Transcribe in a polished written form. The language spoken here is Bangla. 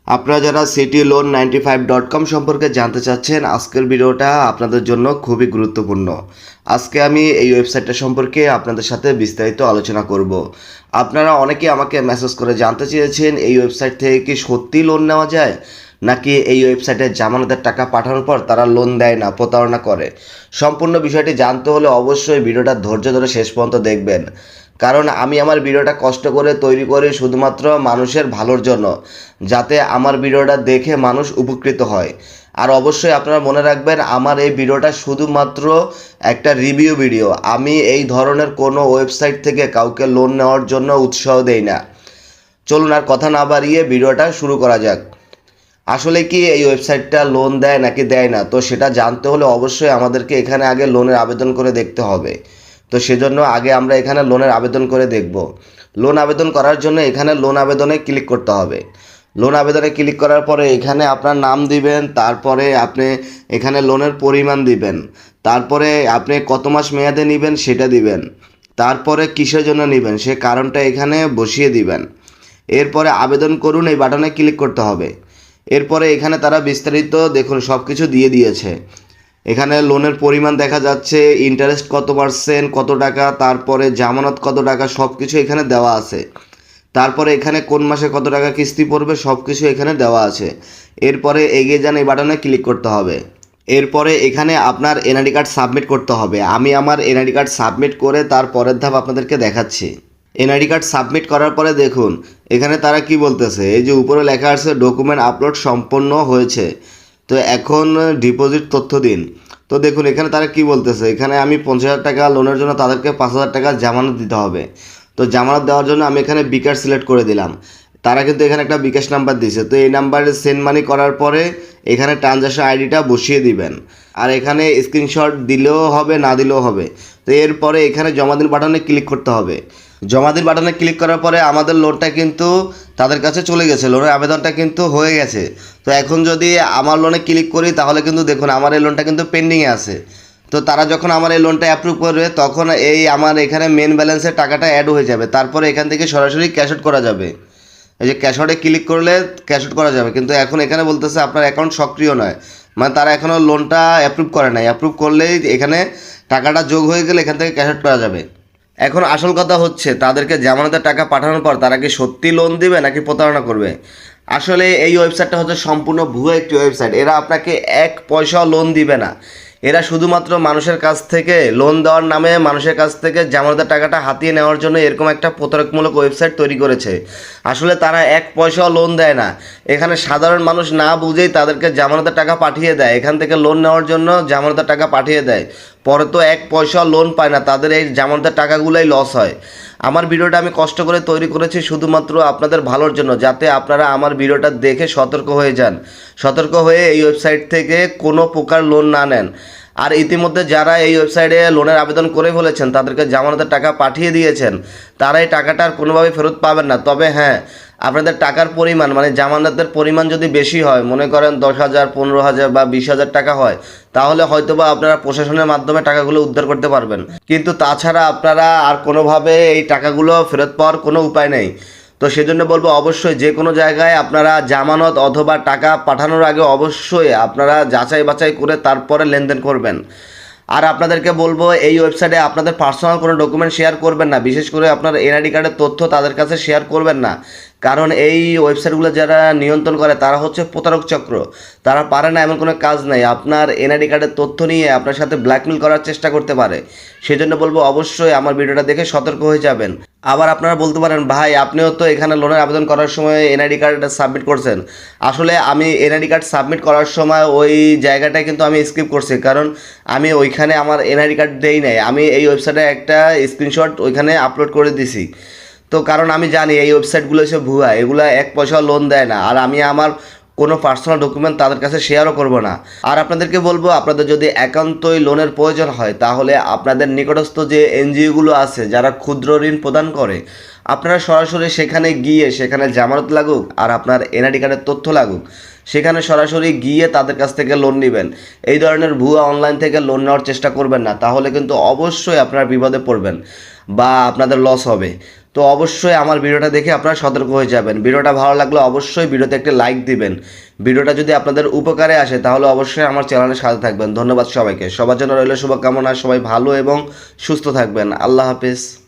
আপনারা যারা cityloan95.com সম্পর্কে জানতে চাচ্ছেন, আজকের ভিডিওটা আপনাদের জন্য খুবই গুরুত্বপূর্ণ। আজকে আমি এই ওয়েবসাইটটা সম্পর্কে আপনাদের সাথে বিস্তারিত আলোচনা করব। আপনারা অনেকে আমাকে মেসেজ করে জানতে চেয়েছেন এই ওয়েবসাইট থেকে কি সত্যি লোন নেওয়া যায়, নাকি এই ওয়েবসাইটে জামানতের টাকা পাঠানোর পর তারা লোন দেয় না, প্রতারণা করে। সম্পূর্ণ বিষয়টি জানতে হলে অবশ্যই ভিডিওটা ধৈর্য ধরে শেষ পর্যন্ত দেখবেন, কারণ আমি আমার ভিডিওটা কষ্ট করে তৈরি করি শুধুমাত্র মানুষের ভালোর জন্য, যাতে আমার ভিডিওটা দেখে মানুষ উপকৃত হয়। আর অবশ্যই আপনারা মনে রাখবেন, আমার এই ভিডিওটা শুধুমাত্র একটা রিভিউ ভিডিও। আমি এই ধরনের কোনো ওয়েবসাইট থেকে কাউকে লোন নেওয়ার জন্য উৎসাহ দেই না। চলুন আর কথা না বাড়িয়ে ভিডিওটা শুরু করা যাক। আসলে কি এই ওয়েবসাইটটা লোন দেয় নাকি দেয় না, তো সেটা জানতে হলে অবশ্যই আমাদেরকে এখানে আগে লোনের আবেদন করে দেখতে হবে। তো সেজন্য আগে আমরা এখানে লোনের আবেদন করে দেখব। লোন আবেদন করার জন্য এখানে লোন আবেদনে ক্লিক করতে হবে। লোন আবেদনে ক্লিক করার পরে এখানে আপনার নাম দিবেন, তারপরে আপনি এখানে লোনের পরিমাণ দিবেন, তারপরে আপনি কত মাস মেয়াদে নেবেন সেটা দিবেন, তারপরে কিসের জন্য নেবেন সে কারণটা এখানে বসিয়ে দিবেন। এরপরে আবেদন করুন এই বাটনে ক্লিক করতে হবে। এরপরে এখানে তারা বিস্তারিত দেখুন সব কিছু দিয়ে দিয়েছে। এখানে লোনের পরিমাণ দেখা যাচ্ছে, ইন্টারেস্ট কত পার্সেন্ট, কত টাকা, তারপরে জামানত কত টাকা, সব কিছু এখানে দেওয়া আছে। তারপরে এখানে কোন মাসে কত টাকা কিস্তি পড়বে সব কিছু এখানে দেওয়া আছে। এরপরে এগিয়ে যান এই বাটনে ক্লিক করতে হবে। এরপরে এখানে আপনার এনআইডি কার্ড সাবমিট করতে হবে। আমি আমার এনআইডি কার্ড সাবমিট করে তার পরের ধাপ আপনাদেরকে দেখাচ্ছি। এনআইডি কার্ড সাবমিট করার পরে দেখুন এখানে তারা কি বলতেছে, এই যে উপরে লেখা আছে ডকুমেন্ট আপলোড সম্পন্ন হয়েছে, তো এখন ডিপোজিট তথ্য দিন। তো দেখুন এখানে তারা কি বলতেছে, এখানে আমি 50,000 টাকা লোনের জন্য তাদেরকে 5,000 টাকা জামানত দিতে হবে। তো জামানত দেওয়ার জন্য আমি এখানে বিকাশ সিলেক্ট করে দিলাম। তারা কিন্তু এখানে একটা বিকাশ নাম্বার দিয়েছে, তো এই নাম্বারে সেন্ড মানি করার পরে এখানে ট্রানজ্যাকশন আইডিটা বসিয়ে দিবেন। আর এখানে স্ক্রিনশট দিলেও হবে, না দিলেও হবে। তো এরপরে এখানে জমা দিন বাটনে ক্লিক করতে হবে। জমা দিন বাটনে ক্লিক করার পরে আমাদের লোনটা কিন্তু তাদের কাছে চলে গেছে, লোনের আবেদনটা কিন্তু হয়ে গেছে। তো এখন যদি আমার লোনে ক্লিক করি তাহলে কিন্তু দেখুন আমার এই লোনটা কিন্তু পেন্ডিংয়ে আছে। তো তারা যখন আমার এই লোনটা অ্যাপ্রুভ করবে তখন এই আমার এখানে মেন ব্যালেন্সের টাকাটা অ্যাড হয়ে যাবে, তারপরে এখান থেকে সরাসরি ক্যাশ আউট করা যাবে। এই যে ক্যাশ আউটে ক্লিক করলে ক্যাশ আউট করা যাবে, কিন্তু এখন এখানে বলতেছে আপনার অ্যাকাউন্ট সক্রিয় নয়, মানে তারা এখনও লোনটা অ্যাপ্রুভ করে নাই। অ্যাপ্রুভ করলেই এখানে টাকাটা যোগ হয়ে গেলে এখান থেকে ক্যাশ আউট করা যাবে। এখন আসল কথা হচ্ছে, তাদেরকে জামানতের টাকা পাঠানোর পর তারা কি সত্যি লোন দিবে নাকি প্রতারণা করবে। আসলে এই ওয়েবসাইটটা হচ্ছে সম্পূর্ণ ভুয়া একটি ওয়েবসাইট। এরা আপনাকে এক পয়সাও লোন দিবে না। এরা শুধুমাত্র মানুষের কাছ থেকে লোন দেওয়ার নামে মানুষের কাছ থেকে জামানতের টাকাটা হাতিয়ে নেওয়ার জন্য এরকম একটা প্রতারকমূলক ওয়েবসাইট তৈরি করেছে। আসলে তারা এক পয়সাও লোন দেয় না। এখানে সাধারণ মানুষ না বুঝেই তাদেরকে জামানতের টাকা পাঠিয়ে দেয়, এখান থেকে লোন নেওয়ার জন্য জামানতের টাকা পাঠিয়ে দেয়, পরে তো এক পয়সাও লোন পায় না, তাদের এই জামানতের টাকাগুলোই লস হয়। আমার ভিডিওটা আমি কষ্ট করে তৈরি করেছি শুধুমাত্র আপনাদের ভালোর জন্য, যাতে আপনারা আমার ভিডিওটা দেখে সতর্ক হয়ে যান, সতর্ক হয়ে এই ওয়েবসাইট থেকে কোনো প্রকার লোন না নেন। আর ইতিমধ্যে যারা এই ওয়েবসাইটে লোনের আবেদন করে ফেলেছেন, তাদেরকে জামানতের টাকা পাঠিয়ে দিয়েছেন, তারা এই টাকাটা আর কোনোভাবেই ফেরত পাবেন না। তবে হ্যাঁ, আপনাদের টাকার পরিমাণ মানে জামানতের পরিমাণ যদি বেশি হয়, মনে করেন 10,000, 15,000 বা 20,000 টাকা হয়, তাহলে হয়তোবা আপনারা প্রশাসনের মাধ্যমে টাকাগুলো উদ্ধার করতে পারবেন, কিন্তু তাছাড়া আপনারা আর কোনোভাবে এই টাকাগুলো ফেরত পাওয়ার কোনো উপায় নেই। তো সেজন্য বলবো অবশ্যই যে কোনো জায়গায় আপনারা জামানত অথবা টাকা পাঠানোর আগে অবশ্যই আপনারা যাচাই বাছাই করে তারপরে লেনদেন করবেন। আর আপনাদেরকে বলবো এই ওয়েবসাইটে আপনাদের পার্সোনাল কোনো ডকুমেন্ট শেয়ার করবেন না, বিশেষ করে আপনার এনআইডি কার্ডের তথ্য তাদের কাছে শেয়ার করবেন না, কারণ এই ওয়েবসাইটগুলো যারা নিয়ন্ত্রণ করে তারা হচ্ছে প্রতারক চক্র। তারা পারে না এমন কোনো কাজ নেই, আপনার এনআইডি কার্ডের তথ্য নিয়ে আপনার সাথে ব্ল্যাকমেল করার চেষ্টা করতে পারে। সেজন্য বলবো অবশ্যই আমার ভিডিওটা দেখে সতর্ক হয়ে যাবেন। আবার আপনারা বলতে পারেন, ভাই আপনিও তো এখানে লোনের আবেদন করার সময় এনআইডি কার্ড সাবমিট করছেন। আসলে আমি এনআইডি কার্ড সাবমিট করার সময় ওই জায়গাটায় কিন্তু আমি স্কিপ করছি, কারণ আমি ওইখানে আমার এনআইডি কার্ড দেই নাই, আমি এই ওয়েবসাইটে একটা স্ক্রিনশট ওইখানে আপলোড করে দিছি। তো কারণ আমি জানি এই ওয়েবসাইটগুলো হচ্ছে ভুয়া, এগুলো এক পয়সা লোন দেয় না, আর আমি আমার কোনো পার্সোনাল ডকুমেন্ট তাদের কাছে শেয়ারও করব না। আর আপনাদেরকে বলবো, আপনাদের যদি একান্তই লোনের প্রয়োজন হয় তাহলে আপনাদের নিকটস্থ যে এনজিওগুলো আছে যারা ক্ষুদ্র ঋণ প্রদান করে, আপনারা সরাসরি সেখানে গিয়ে, সেখানে জামানত লাগুক আর আপনার এনআইডি কার্ডের তথ্য লাগুক, সেখানে সরাসরি গিয়ে তাদের কাছ থেকে লোন নেবেন। এই ধরনের ভুয়া অনলাইন থেকে লোন নেওয়ার চেষ্টা করবেন না, তাহলে কিন্তু অবশ্যই আপনারা বিপদে পড়বেন। বা আপনাদের লস হবে। তো অবশ্যই আমার ভিডিওটা দেখে আপনারা সতর্ক হয়ে যাবেন। ভিডিওটা ভালো লাগলে অবশ্যই ভিডিওতে একটি লাইক দিবেন। ভিডিওটা যদি আপনাদের উপকারে আসে তাহলে অবশ্যই আমার চ্যানেলের সাথে থাকবেন। ধন্যবাদ সবাইকে। সবার জন্য রইল শুভকামনা। সবাই ভালো এবং সুস্থ থাকবেন। আল্লাহ হাফেজ।